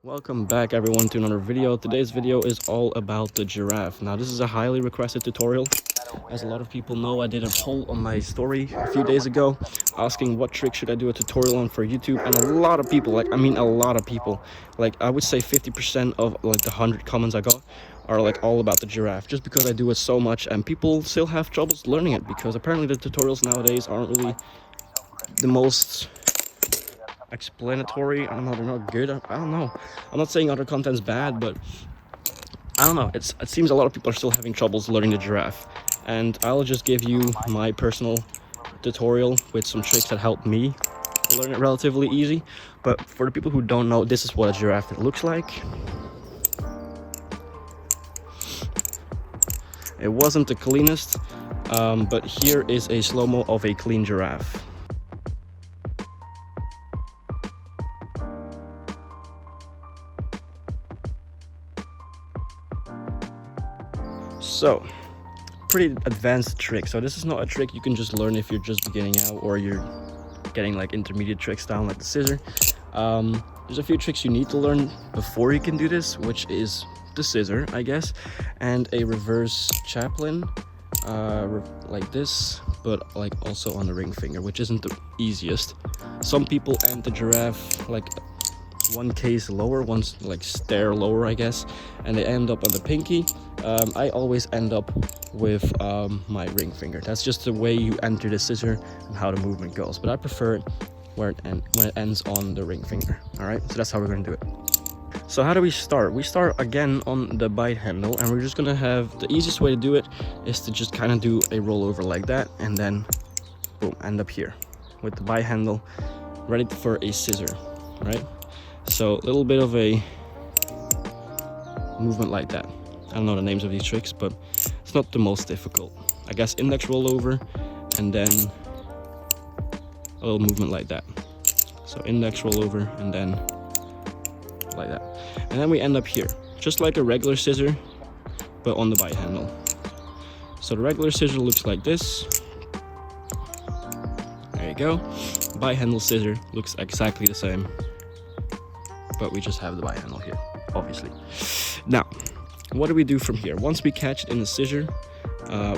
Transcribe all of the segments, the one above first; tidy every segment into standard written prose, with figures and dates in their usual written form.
Welcome back everyone to another video. Today's video is all about the giraffe. Now this is a highly requested tutorial. As a lot of people know, I did a poll on my story a few days ago asking what trick should I do a tutorial on for YouTube, and a lot of people, a lot of people, I would say 50% of the 100 comments I got are all about the giraffe, just because I do it so much and people still have troubles learning it, because apparently the tutorials nowadays aren't really the most explanatory. I don't know, they're not good. I don't know. I'm not saying other content's bad, but I don't know. It seems a lot of people are still having troubles learning the giraffe, and I'll just give you my personal tutorial with some tricks that helped me learn it relatively easy. But for the people who don't know, this is what a giraffe looks like. It wasn't the cleanest, but here is a slow-mo of a clean giraffe. So, pretty advanced trick. So this is not a trick you can just learn if you're just beginning out or you're getting intermediate tricks down, like the scissor. There's a few tricks you need to learn before you can do this, which is the scissor, I guess, and a reverse chaplain, like this, but also on the ring finger, which isn't the easiest. Some people end the giraffe one case lower, one stair lower, I guess, and they end up on the pinky. I always end up with my ring finger. That's just the way you enter the scissor and how the movement goes, but I prefer it when it ends on the ring finger. All right, so that's how we're going to do it. So how do we start? We start again on the bite handle, and we're just going to have, the easiest way to do it is to just kind of do a rollover like that, and then boom, end up here with the bite handle ready for a scissor, right? So a little bit of a movement like that. I don't know the names of these tricks, but it's not the most difficult. I guess index rollover, and then a little movement like that. So index rollover, and then like that. And then we end up here, just like a regular scissor, but on the bite handle. So the regular scissor looks like this. There you go. Bite handle scissor looks exactly the same, but we just have the bite handle here, obviously. Now, what do we do from here? Once we catch it in the scissor,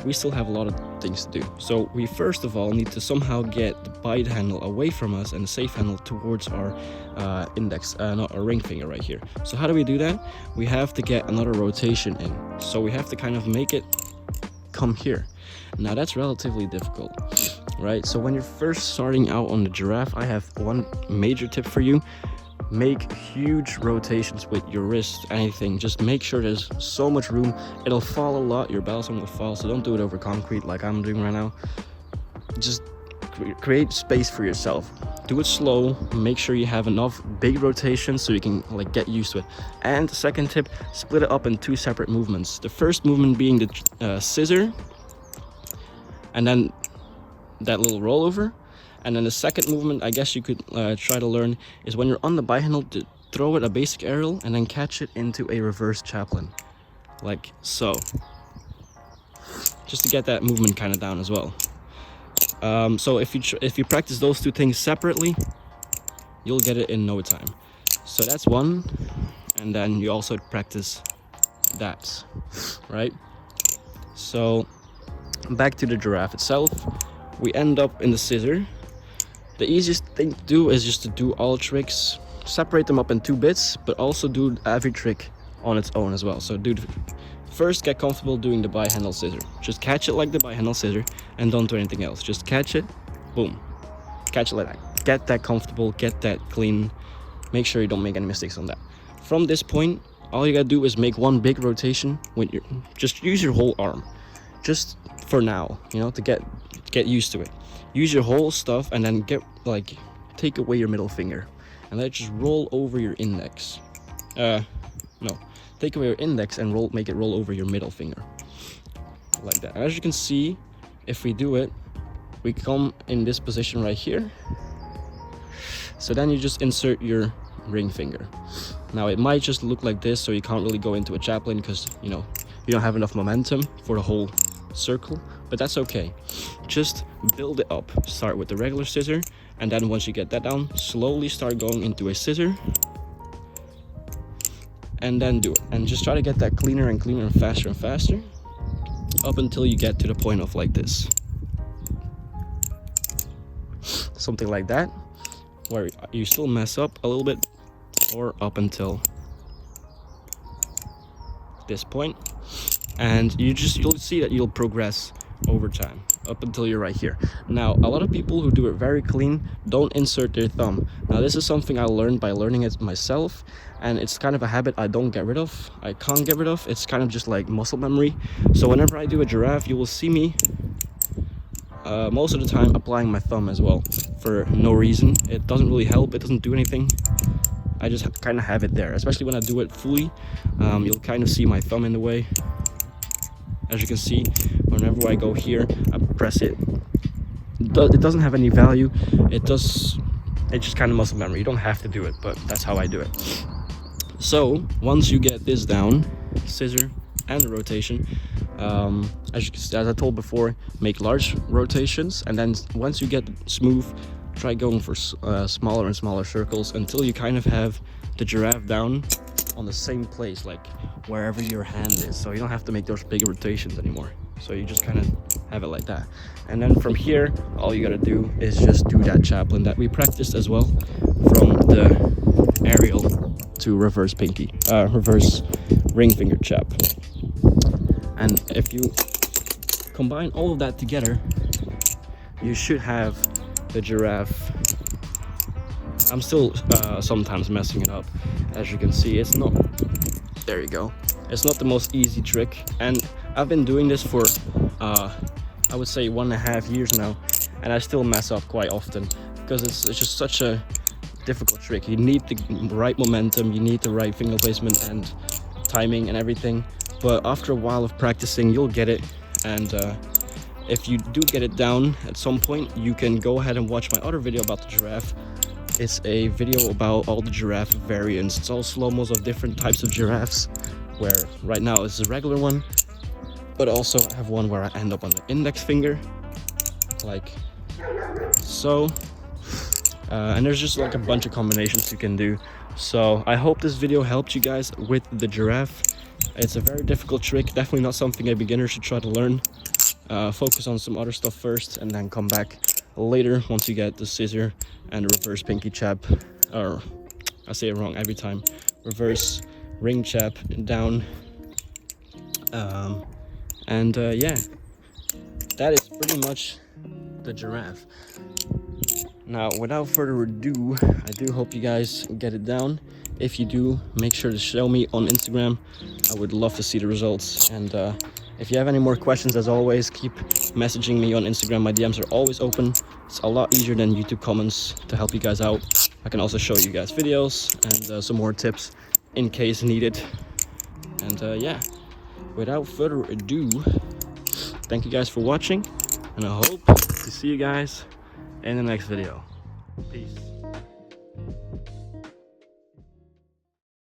we still have a lot of things to do. So we first of all need to somehow get the bite handle away from us and the safe handle towards our index, not our ring finger right here. So how do we do that? We have to get another rotation in. So we have to kind of make it come here. Now that's relatively difficult, right? So when you're first starting out on the giraffe, I have one major tip for you. Make huge rotations with your wrist, anything. Just make sure there's so much room. It'll fall a lot, your balisong will fall, so don't do it over concrete like I'm doing right now. Just create space for yourself. Do it slow, make sure you have enough big rotations so you can get used to it. And the second tip, split it up in two separate movements. The first movement being the scissor, and then that little rollover. And then the second movement, I guess you could try to learn, is when you're on the bite handle, to throw it a basic aerial and then catch it into a reverse chaplain, like so. Just to get that movement kind of down as well. So if you practice those two things separately, you'll get it in no time. So that's one, and then you also practice that, right? So back to the giraffe itself, we end up in the scissor. The easiest thing to do is just to do all tricks, separate them up in two bits, but also do every trick on its own as well. So first get comfortable doing the bite handle scissor. Just catch it like the bite handle scissor and don't do anything else. Just catch it, boom, catch it like that. Get that comfortable, get that clean. Make sure you don't make any mistakes on that. From this point, all you gotta do is make one big rotation when just use your whole arm. Just for now, to get used to it. Use your whole stuff, and then take away your middle finger and let it just roll over your index. No, take away your index and make it roll over your middle finger, like that. And as you can see, if we do it, we come in this position right here. So then you just insert your ring finger. Now it might just look like this, so you can't really go into a chaplain because you don't have enough momentum for the whole circle, but that's okay. Just build it up. Start with the regular scissor, and then once you get that down, slowly start going into a scissor, and then do it. And just try to get that cleaner and cleaner and faster up until you get to the point of like this. Something like that, where you still mess up a little bit, or up until this point, and you'll see that you'll progress over time up until you're right here. Now, a lot of people who do it very clean don't insert their thumb. Now, this is something I learned by learning it myself, and it's kind of a habit I don't get rid of. I can't get rid of. It's kind of just like muscle memory. So whenever I do a giraffe, you will see me most of the time applying my thumb as well, for no reason. It doesn't really help, it doesn't do anything. I just kind of have it there, especially when I do it fully. You'll kind of see my thumb in the way. As you can see, whenever I go here, I press it. It doesn't have any value. It's just kind of muscle memory. You don't have to do it, but that's how I do it. So once you get this down, scissor and the rotation, as I told before, make large rotations, and then once you get smooth, try going for smaller and smaller circles until you kind of have the giraffe down on the same place, like wherever your hand is, so you don't have to make those big rotations anymore. So you just kind of have it like that, and then from here all you gotta do is just do that chaplain that we practiced as well, from the aerial to reverse ring finger chap. And if you combine all of that together, you should have the giraffe. I'm still sometimes messing it up. As you can see, it's not, there you go. It's not the most easy trick, and I've been doing this for I would say 1.5 years now, and I still mess up quite often because it's just such a difficult trick. You need the right momentum, you need the right finger placement and timing and everything, but after a while of practicing you'll get it. And if you do get it down at some point, you can go ahead and watch my other video about the giraffe. It's a video about all the giraffe variants. It's all slow-mos of different types of giraffes, where right now it's a regular one, but also I have one where I end up on the index finger, like so. And there's just like a bunch of combinations you can do. So I hope this video helped you guys with the giraffe. It's a very difficult trick, definitely not something a beginner should try to learn. Focus on some other stuff first, and then come back later once you get the scissor and the reverse pinky chap, or I say it wrong every time, reverse ring chap down. Yeah, that is pretty much the giraffe. Now, without further ado, I do hope you guys get it down. If you do, make sure to show me on Instagram. I would love to see the results. And if you have any more questions, as always, keep messaging me on Instagram. My DMs are always open. It's a lot easier than YouTube comments to help you guys out. I can also show you guys videos and some more tips in case needed. And yeah, without further ado, thank you guys for watching, and I hope to see you guys in the next video. Peace.